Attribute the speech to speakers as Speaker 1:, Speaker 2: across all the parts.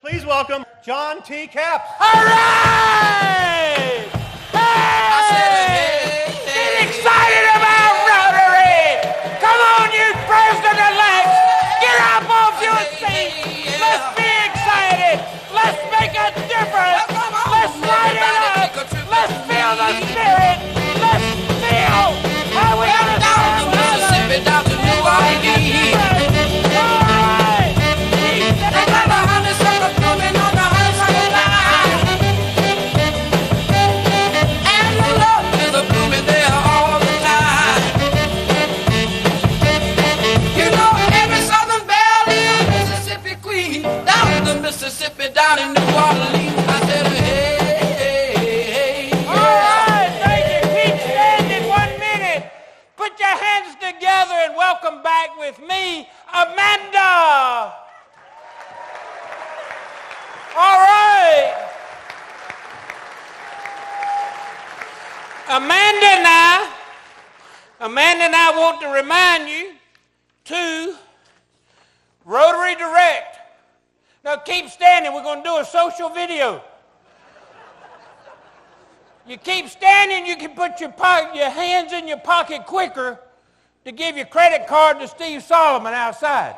Speaker 1: Please welcome John T. Capps.
Speaker 2: All right! Hey! Get excited about Rotary! Come on, you president-elects! Get up off your seats! Let's be excited! Let's make a difference! Let's light it up! Let's feel the spirit! Let's feel how we are down to Mississippi, down to New Orleans! All right! Another honeysuckle blooming on the honeysuckle line. And the love is a blooming there all the time. You know, every Southern belle is a Mississippi queen. Down to Mississippi, down in New Orleans. I said, hey, hey, hey. All right, thank you. Keep standing 1 minute. Put your hands together and welcome back with me, Amanda. All right. Amanda and I want to remind you to Rotary Direct. Now keep standing. We're going to do a social video. You keep standing, you can put your hands in your pocket quicker to give your credit card to Steve Solomon outside.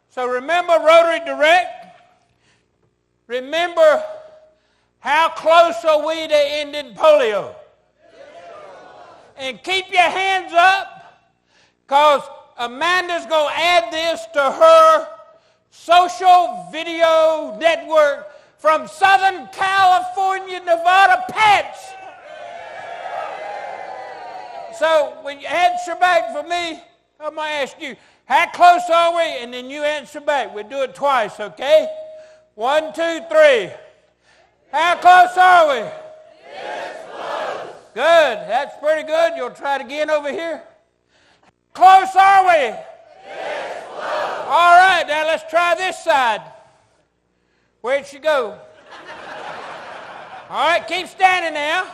Speaker 2: So remember Rotary Direct. Remember how close are we to ending polio? And keep your hands up, because Amanda's going to add this to her social video network from Southern California, Nevada Pets. So when you answer back for me, I'm going to ask you, how close are we? And then you answer back. We'll do it twice, okay? 1, 2, 3. How close are we?
Speaker 3: Yes, close.
Speaker 2: Good. That's pretty good. You'll try it again over here. How close are we?
Speaker 3: Yes, close.
Speaker 2: All right. Now let's try this side. Where'd she go? All right. Keep standing now.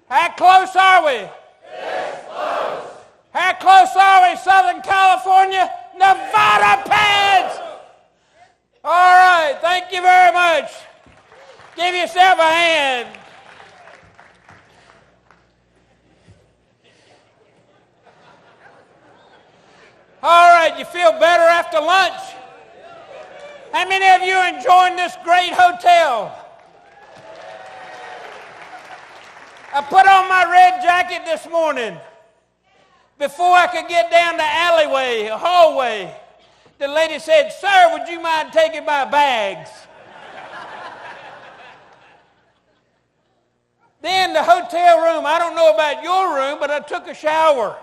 Speaker 2: How close are we?
Speaker 3: Yes, close.
Speaker 2: How close are we, Southern California, Nevada Pads? All right, thank you very much. Give yourself a hand. All right, you feel better after lunch? How many of you are enjoying this great hotel? I put on my red jacket this morning before I could get down the alleyway, hallway. The lady said, "Sir, would you mind taking my bags?" Then the hotel room, I don't know about your room, but I took a shower.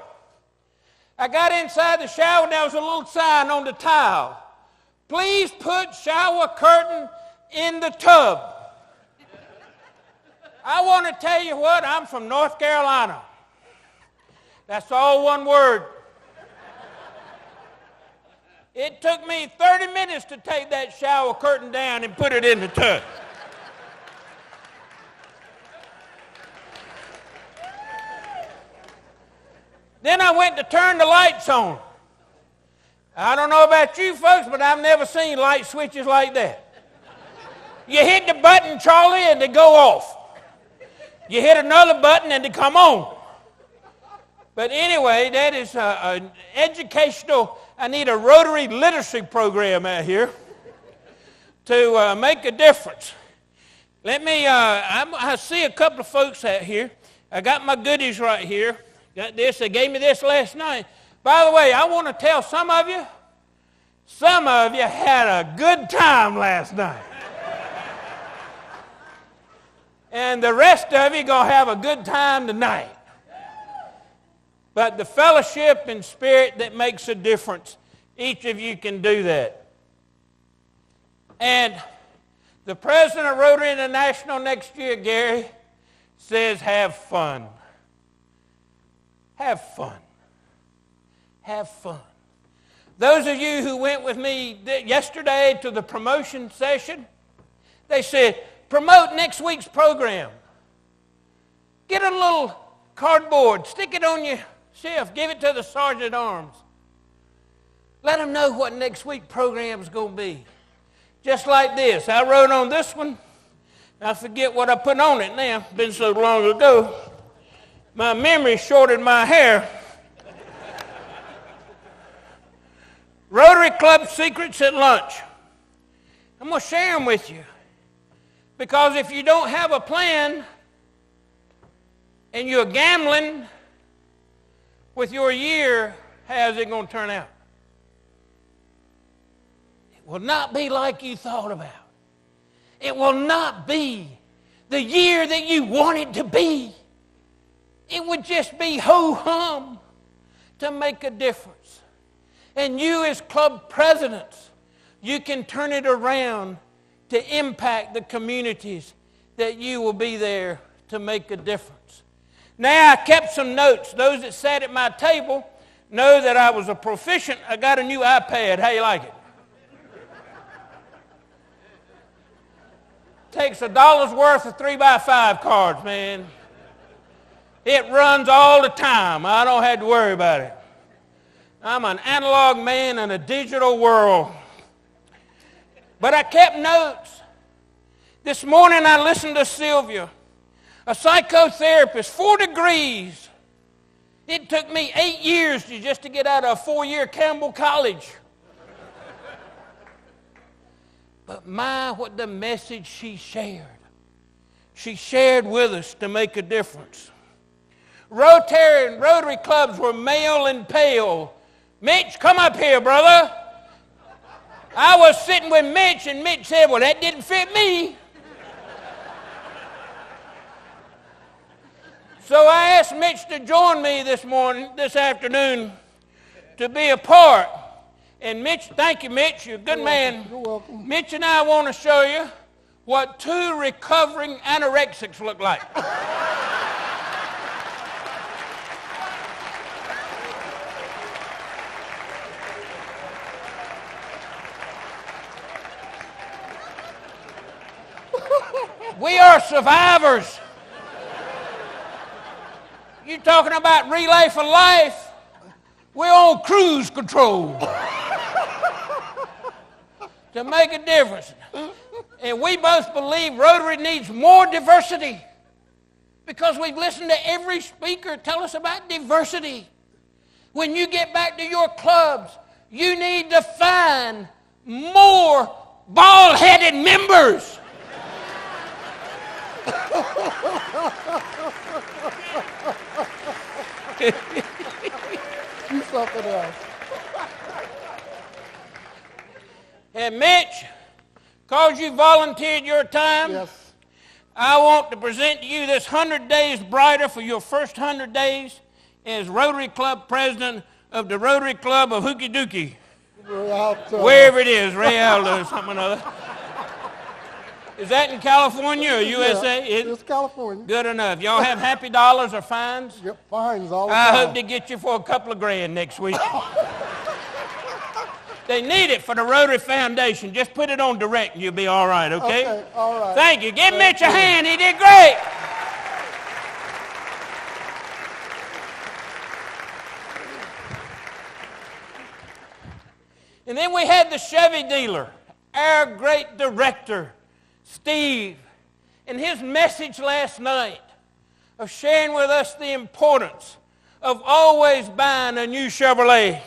Speaker 2: I got inside the shower and there was a little sign on the tile. "Please put shower curtain in the tub." I want to tell you what, I'm from North Carolina. That's all one word. It took me 30 minutes to take that shower curtain down and put it in the tub. Then I went to turn the lights on. I don't know about you folks, but I've never seen light switches like that. You hit the button, Charlie, and they go off. You hit another button and they come on. But anyway, that is an educational, I need a Rotary literacy program out here to make a difference. Let me, I see a couple of folks out here. I got my goodies right here. Got this, they gave me this last night. By the way, I want to tell some of you had a good time last night. And the rest of you going to have a good time tonight. But the fellowship and spirit that makes a difference, each of you can do that. And the president of Rotary International next year, Gary, says have fun. Have fun. Have fun. Those of you who went with me yesterday to the promotion session, they said, promote next week's program. Get a little cardboard, stick it on your shelf, give it to the sergeant at arms. Let them know what next week's program is going to be. just like this. I wrote on this one. I forget what I put on it now. Been so long ago. My memory shorted my hair. Rotary Club secrets at lunch. I'm going to share them with you. Because if you don't have a plan and you're gambling with your year, how's it going to turn out? It will not be like you thought about. It will not be the year that you want it to be. It would just be ho-hum to make a difference. And you as club presidents, you can turn it around to impact the communities that you will be there to make a difference. Now, I kept some notes. Those that sat at my table know that I was a proficient. I got a new iPad. How you like it? Takes $1 worth of 3x5 cards, man. It runs all the time. I don't have to worry about it. I'm an analog man in a digital world. But I kept notes. This morning I listened to Sylvia, a psychotherapist, 4 degrees. It took me 8 years just to get out of a 4-year Campbell College. But what the message she shared. She shared with us to make a difference. Rotary and Rotary clubs were male and pale. Mitch, come up here, brother. I was sitting with Mitch, and Mitch said, well, that didn't fit me. So I asked Mitch to join me this afternoon, to be a part. And Mitch, thank you, Mitch. You're a good man.
Speaker 4: You're welcome.
Speaker 2: Mitch and I want to show you what 2 recovering anorexics look like. We are survivors. You talking about relay for life? We're on cruise control to make a difference. And we both believe Rotary needs more diversity because we've listened to every speaker tell us about diversity. When you get back to your clubs, you need to find more bald-headed members.
Speaker 4: Do something else.
Speaker 2: And Mitch, because you volunteered your time,
Speaker 4: Yes.
Speaker 2: I want to present to you this 100 Days Brighter for your first 100 days as Rotary Club President of the Rotary Club of Hookie Dookie.
Speaker 4: We're out,
Speaker 2: Wherever it is, Ray Aldo or something or other. Is that in California or USA?
Speaker 4: Yeah, it's California.
Speaker 2: Good enough. Y'all have happy dollars or fines?
Speaker 4: Yep, fines all the
Speaker 2: I
Speaker 4: time.
Speaker 2: hope to get you for a couple of grand next week. They need it for the Rotary Foundation. Just put it on direct and you'll be all right, okay?
Speaker 4: Okay, all right.
Speaker 2: Thank you. Give Mitch a hand. He did great. And then we had the Chevy dealer, our great director, Steve, and his message last night of sharing with us the importance of always buying a new Chevrolet.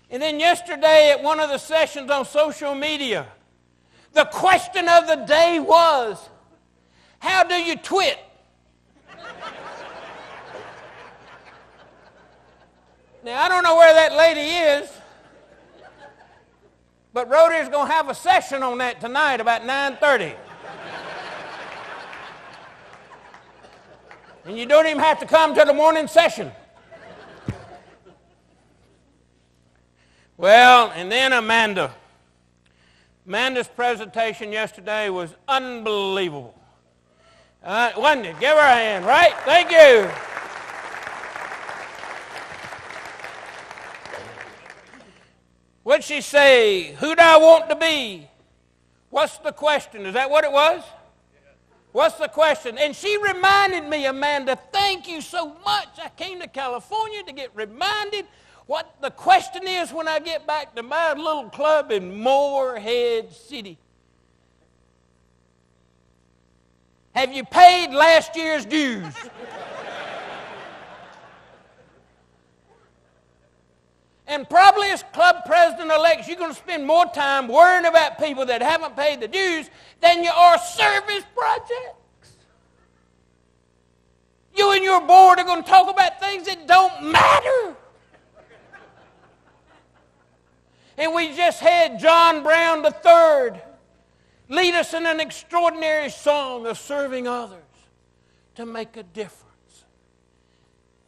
Speaker 2: And then yesterday at one of the sessions on social media, the question of the day was, how do you twit? Now, I don't know where that lady is, but Rotary's going to have a session on that tonight about 9:30. And you don't even have to come to the morning session. Well, and then Amanda. Amanda's presentation yesterday was unbelievable. Wasn't it? Give her a hand, right? Thank you. What'd she say? Who do I want to be? What's the question? Is that what it was? What's the question? And she reminded me, Amanda, thank you so much. I came to California to get reminded what the question is when I get back to my little club in Morehead City. Have you paid last year's dues? And probably as club president-elects, you're going to spend more time worrying about people that haven't paid the dues than you are service projects. You and your board are going to talk about things that don't matter. And we just had John Brown III lead us in an extraordinary song of serving others to make a difference.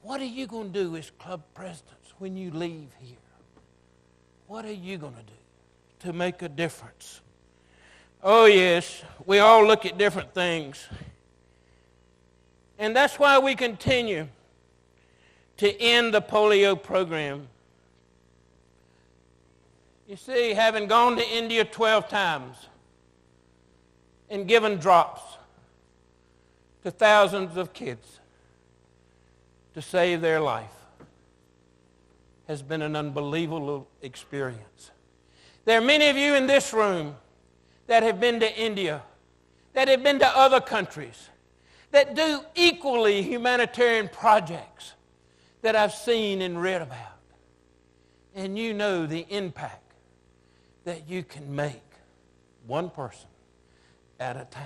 Speaker 2: What are you going to do as club presidents when you leave here? What are you going to do to make a difference? Oh, yes, we all look at different things. And that's why we continue to end the polio program. You see, having gone to India 12 times and given drops to thousands of kids to save their life has been an unbelievable experience. There are many of you in this room that have been to India, that have been to other countries, that do equally humanitarian projects that I've seen and read about. And you know the impact that you can make one person at a time.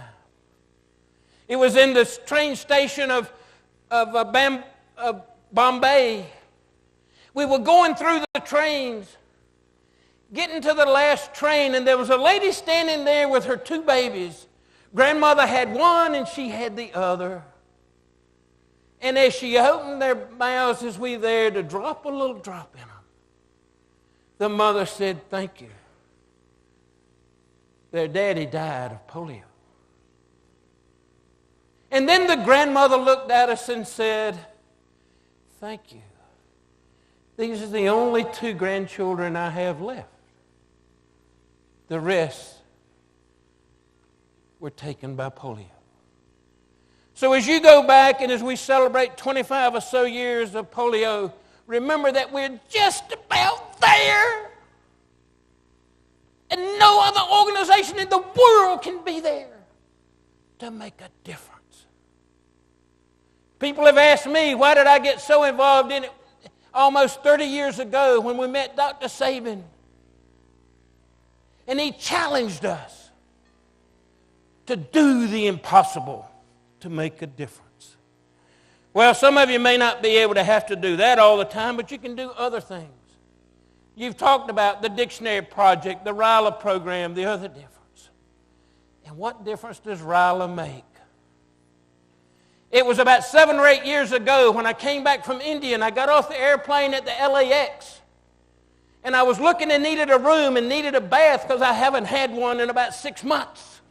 Speaker 2: It was in the train station of Bombay. We were going through the trains, getting to the last train, and there was a lady standing there with her two babies. Grandmother had one and she had the other. And as she opened their mouths as we there to drop a little drop in them, the mother said, "Thank you. Their daddy died of polio." And then the grandmother looked at us and said, "Thank you. These are the only two grandchildren I have left. The rest were taken by polio." So as you go back and as we celebrate 25 or so years of polio, remember that we're just about there. And no other organization in the world can be there to make a difference. People have asked me, why did I get so involved in it almost 30 years ago when we met Dr. Sabin? And he challenged us to do the impossible to make a difference. Well, some of you may not be able to have to do that all the time, but you can do other things. You've talked about the Dictionary Project, the RILA program, the other difference. And what difference does RILA make? It was about 7 or 8 years ago when I came back from India and I got off the airplane at the LAX. And I was looking and needed a room and needed a bath because I haven't had one in about 6 months.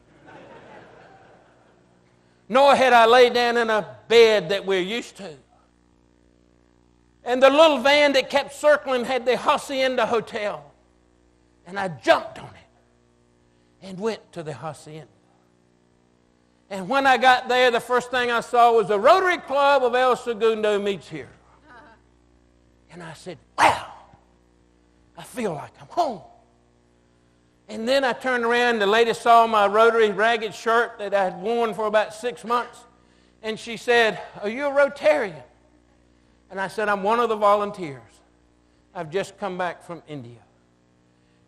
Speaker 2: Nor had I laid down in a bed that we're used to. And the little van that kept circling had the Hacienda Hotel. And I jumped on it and went to the Hacienda. And when I got there, the first thing I saw was the Rotary Club of El Segundo meets here. And I said, wow, I feel like I'm home. And then I turned around, the lady saw my Rotary ragged shirt that I had worn for about 6 months. And she said, "Are you a Rotarian?" And I said, "I'm one of the volunteers. I've just come back from India."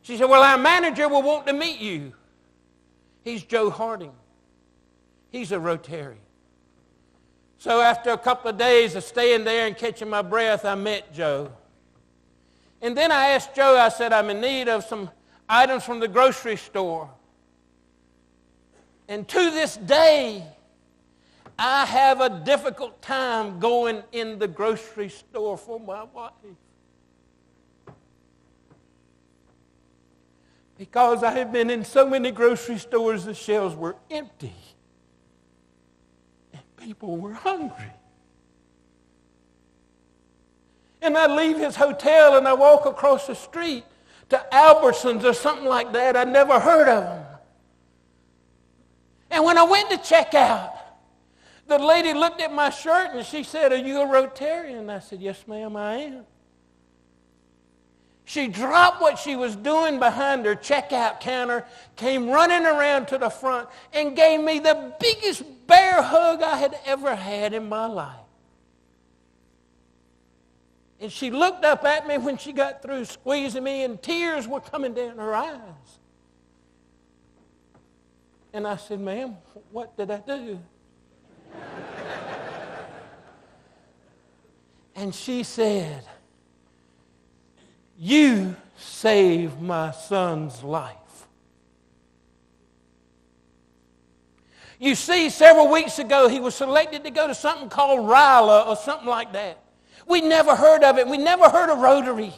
Speaker 2: She said, "Well, our manager will want to meet you. He's Joe Harding. He's a Rotarian." So after a couple of days of staying there and catching my breath, I met Joe. And then I asked Joe, I said, "I'm in need of some items from the grocery store." And to this day, I have a difficult time going in the grocery store for my wife. Because I have been in so many grocery stores, the shelves were empty. And people were hungry. And I leave his hotel and I walk across the street to Albertsons or something like that. I'd never heard of them. And when I went to check out, the lady looked at my shirt and she said, "Are you a Rotarian?" I said, "Yes, ma'am, I am." She dropped what she was doing behind her checkout counter, came running around to the front, and gave me the biggest bear hug I had ever had in my life. And she looked up at me when she got through squeezing me, and tears were coming down her eyes. And I said, "Ma'am, what did I do?" And she said, "You saved my son's life." You see, several weeks ago, he was selected to go to something called RILA or something like that. We never heard of it. We never heard of Rotary.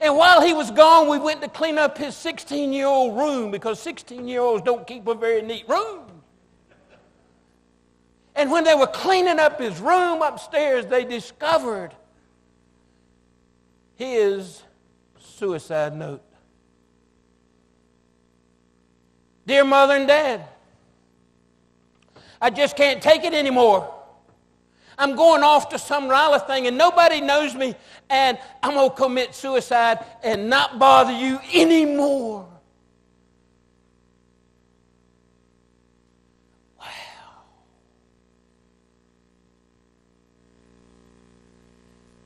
Speaker 2: And while he was gone, we went to clean up his 16-year-old room, because 16-year-olds don't keep a very neat room. And when they were cleaning up his room upstairs, they discovered his suicide note. "Dear Mother and Dad, I just can't take it anymore. I'm going off to some RILA thing and nobody knows me, and I'm going to commit suicide and not bother you anymore." Wow.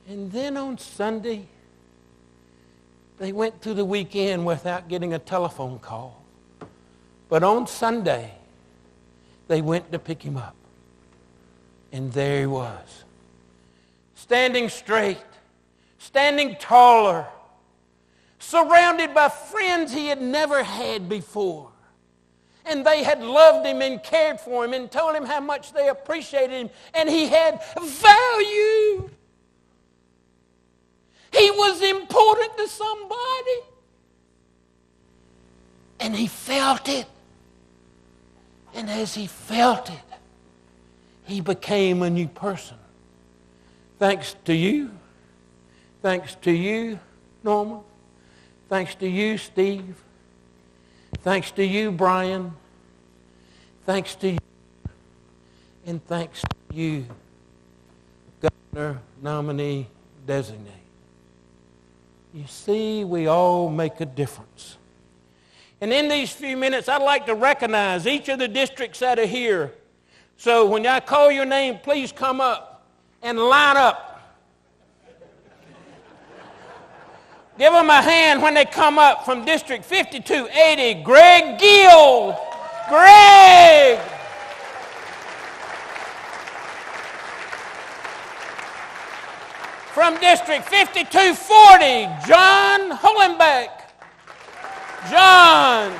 Speaker 2: And then on Sunday, they went through the weekend without getting a telephone call. But on Sunday, they went to pick him up. And there he was, standing straight, standing taller, surrounded by friends he had never had before. And they had loved him and cared for him and told him how much they appreciated him. And he had value. He was important to somebody. And he felt it. And as he felt it, he became a new person. Thanks to you. Thanks to you, Norma. Thanks to you, Steve. Thanks to you, Brian. Thanks to you. And thanks to you, Governor nominee designate. You see, we all make a difference. And in these few minutes, I'd like to recognize each of the districts that are here. So when I call your name, please come up and line up. Give them a hand when they come up. From District 5280, Greg Gill. Greg! From District 5240, John Hollenbeck. John.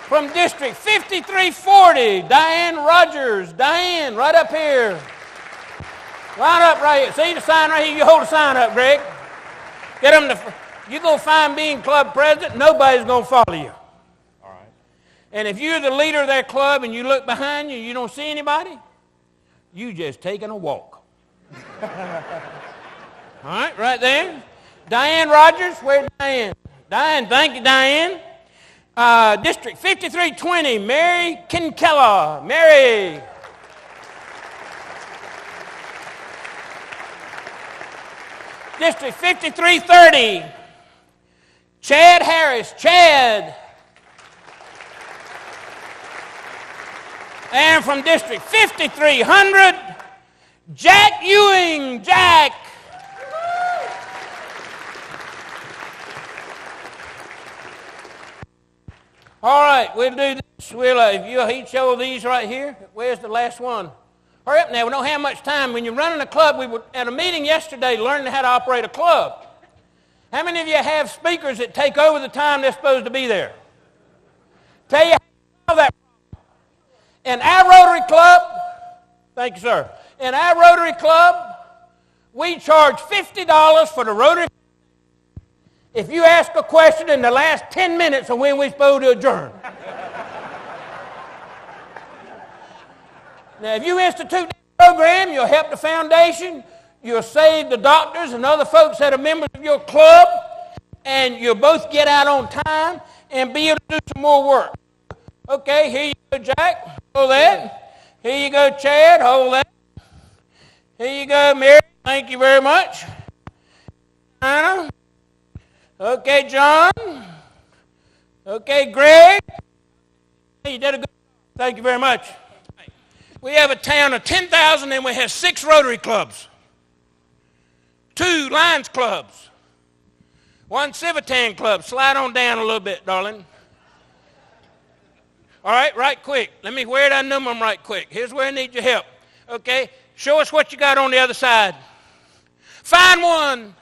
Speaker 2: From District 5340, Diane Rogers. Diane, right up here. Line up right here. See the sign right here? You hold the sign up, Greg. Get them to. You go find being club president, nobody's going to follow you.
Speaker 1: All right.
Speaker 2: And if you're the leader of that club and you look behind you, you don't see anybody, you just taking a walk. All right, right there. Diane Rogers, where's Diane? Diane, thank you, Diane. District 5320, Mary Kinkella. Mary. District 5330, Chad Harris. Chad. And from District 5300, Jack Ewing. Jack. All right, we'll do this. If you each of these right here, where's the last one? Hurry up now, we don't have much time. When you're running a club, we were at a meeting yesterday learning how to operate a club. How many of you have speakers that take over the time they're supposed to be there? Tell you how to solve that problem. In our Rotary Club, thank you, sir. In our Rotary Club, we charge $50 for the Rotary. If you ask a question in the last 10 minutes of when we're supposed to adjourn. Now, if you institute that program, you'll help the foundation, you'll save the doctors and other folks that are members of your club, and you'll both get out on time and be able to do some more work. Okay, here you go, Jack. Hold that. Here you go, Chad. Hold that. Here you go, Mary. Thank you very much. Anna. Okay, John. Okay, Greg. You did a good job. Thank you very much. We have a town of 10,000 and we have 6 Rotary clubs, 2 Lions clubs, 1 Civitan club. Slide on down a little bit, darling. All right, right quick. Let me wear that number right quick. Here's where I need your help. Okay, show us what you got on the other side. Find one.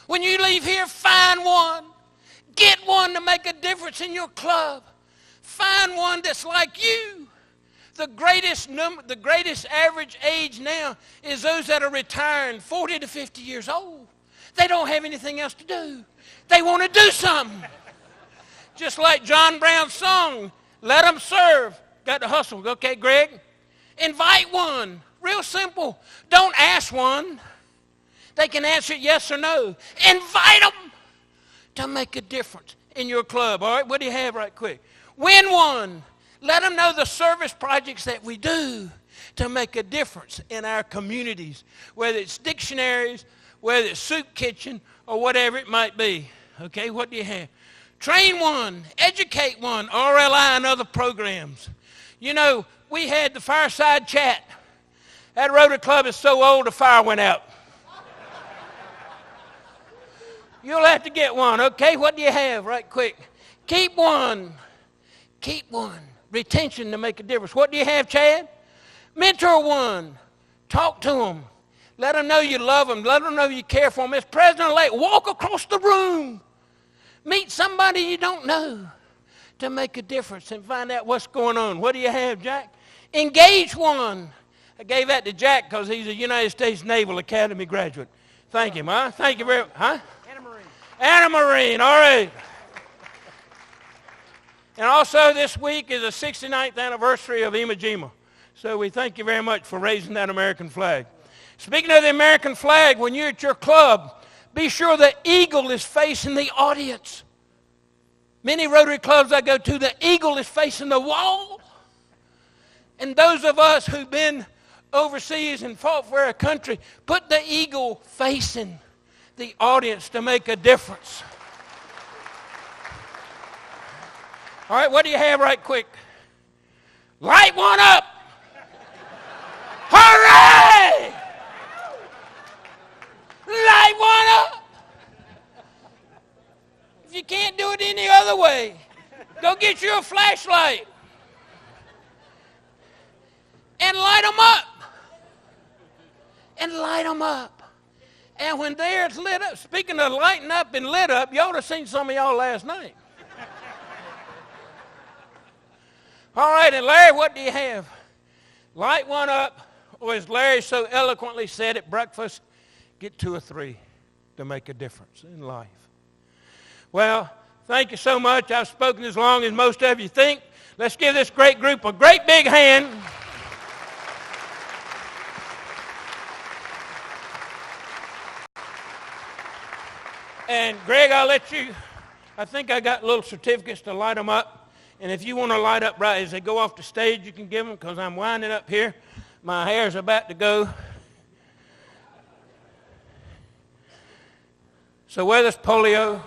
Speaker 2: When you leave here, find one. Get one to make a difference in your club. Find one that's like you. The greatest average age now is those that are retiring 40 to 50 years old. They don't have anything else to do. They want to do something. Just like John Brown's song, let them serve. Got to hustle. Okay, Greg? Invite one. Real simple. Don't ask one. They can answer yes or no. Invite them to make a difference in your club. All right, what do you have right quick? Win one. Let them know the service projects that we do to make a difference in our communities, whether it's dictionaries, whether it's soup kitchen, or whatever it might be. Okay, what do you have? Train one, educate one, RLI and other programs. You know, we had the fireside chat. That Rotary Club is so old the fire went out. You'll have to get one, okay? What do you have right quick? Keep one. Keep one. Retention to make a difference. What do you have, Chad? Mentor one. Talk to them. Let them know you love them. Let them know you care for them. As President-elect, walk across the room. Meet somebody you don't know to make a difference and find out what's going on. What do you have, Jack? Engage one. I gave that to Jack because he's a United States Naval Academy graduate. Thank him, huh? Thank you very much. Huh?
Speaker 1: Anna Marine.
Speaker 2: Anna Marine, all right. And also this week is the 69th anniversary of Iwo Jima. So we thank you very much for raising that American flag. Speaking of the American flag, when you're at your club, be sure the eagle is facing the audience. Many Rotary clubs I go to, the eagle is facing the wall. And those of us who've been overseas and fought for our country, put the eagle facing the audience to make a difference. All right, what do you have right quick? Light one up. Hooray! Light one up. If you can't do it any other way, go get you a flashlight and light them up. And light them up. And when they're lit up, speaking of lighting up and lit up, you ought to have seen some of y'all last night. All right, and Larry, what do you have? Light one up, or as Larry so eloquently said at breakfast, get 2 or 3 to make a difference in life. Well, thank you so much. I've spoken as long as most of you think. Let's give this great group a great big hand. And Greg, I'll let you, I think I got little certificates to light them up. And if you want to light up right as they go off the stage, you can give them because I'm winding up here. My hair's about to go. So whether it's polio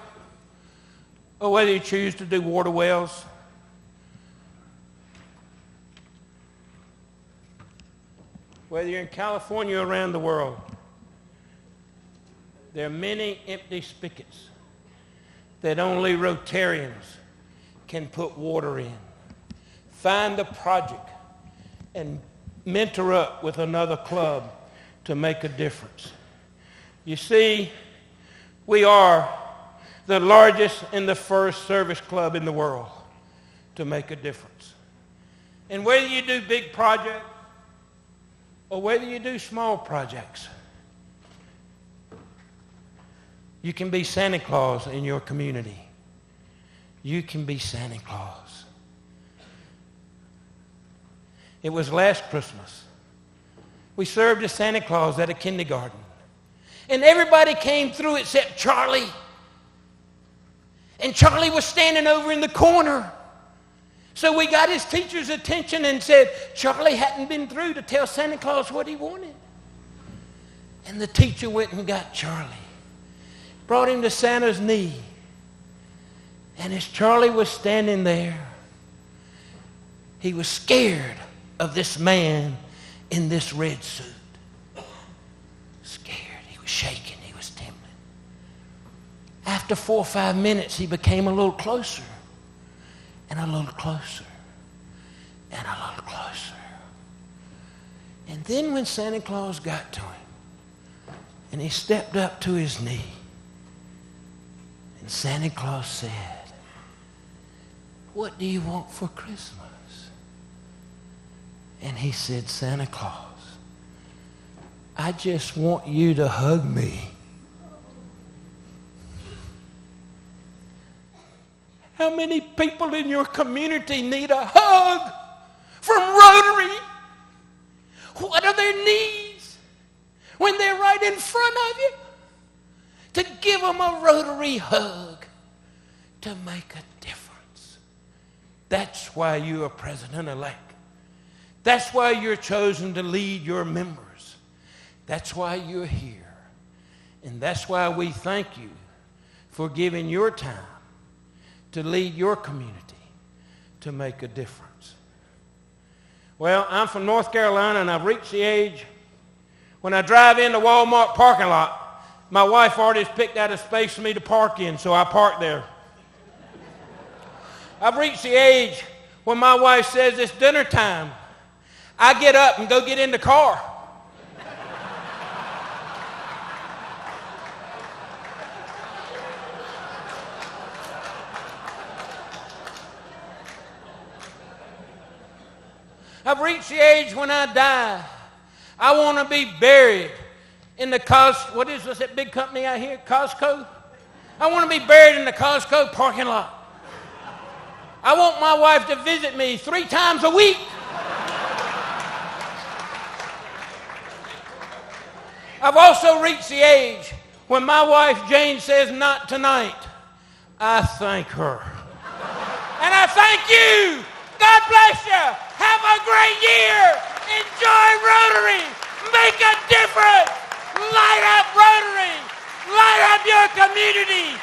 Speaker 2: or whether you choose to do water wells, whether you're in California or around the world, there are many empty spigots that only Rotarians can put water in. Find a project and mentor up with another club to make a difference. You see, we are the largest and the first service club in the world to make a difference. And whether you do big projects or whether you do small projects, you can be Santa Claus in your community. You can be Santa Claus. It was last Christmas. We served as Santa Claus at a kindergarten. And everybody came through except Charlie. And Charlie was standing over in the corner, So we got his teacher's attention and said Charlie hadn't been through to tell Santa Claus what he wanted. And the teacher went and got Charlie, brought him to Santa's knee. And as Charlie was standing there, he was scared of this man in this red suit. Scared. He was shaking. He was trembling. After 4 or 5 minutes, he became a little closer and a little closer and a little closer. And then when Santa Claus got to him and he stepped up to his knee, and Santa Claus said, "What do you want for Christmas?" And he said, "Santa Claus, I just want you to hug me." How many people in your community need a hug from Rotary? What are their needs when they're right in front of you? To give them a Rotary hug to make a difference. That's why you are president-elect. That's why you're chosen to lead your members. That's why you're here. And that's why we thank you for giving your time to lead your community to make a difference. Well, I'm from North Carolina, and I've reached the age when I drive into Walmart parking lot, my wife already has picked out a space for me to park in, so I park there. I've reached the age when my wife says it's dinner time. I get up and go get in the car. I've reached the age when I die, I want to be buried in the what is that big company out here, Costco? I want to be buried in the Costco parking lot. I want my wife to visit me 3 times a week. I've also reached the age when my wife Jane says, "Not tonight." I thank her. And I thank you. God bless you. Have a great year. Enjoy Rotary. Make a difference. Light up Rotary. Light up your community.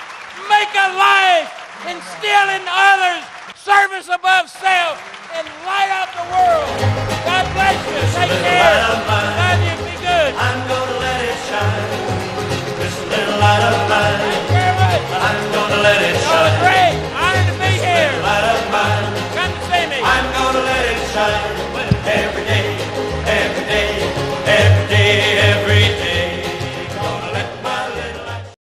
Speaker 2: Make a life. Instill in others service above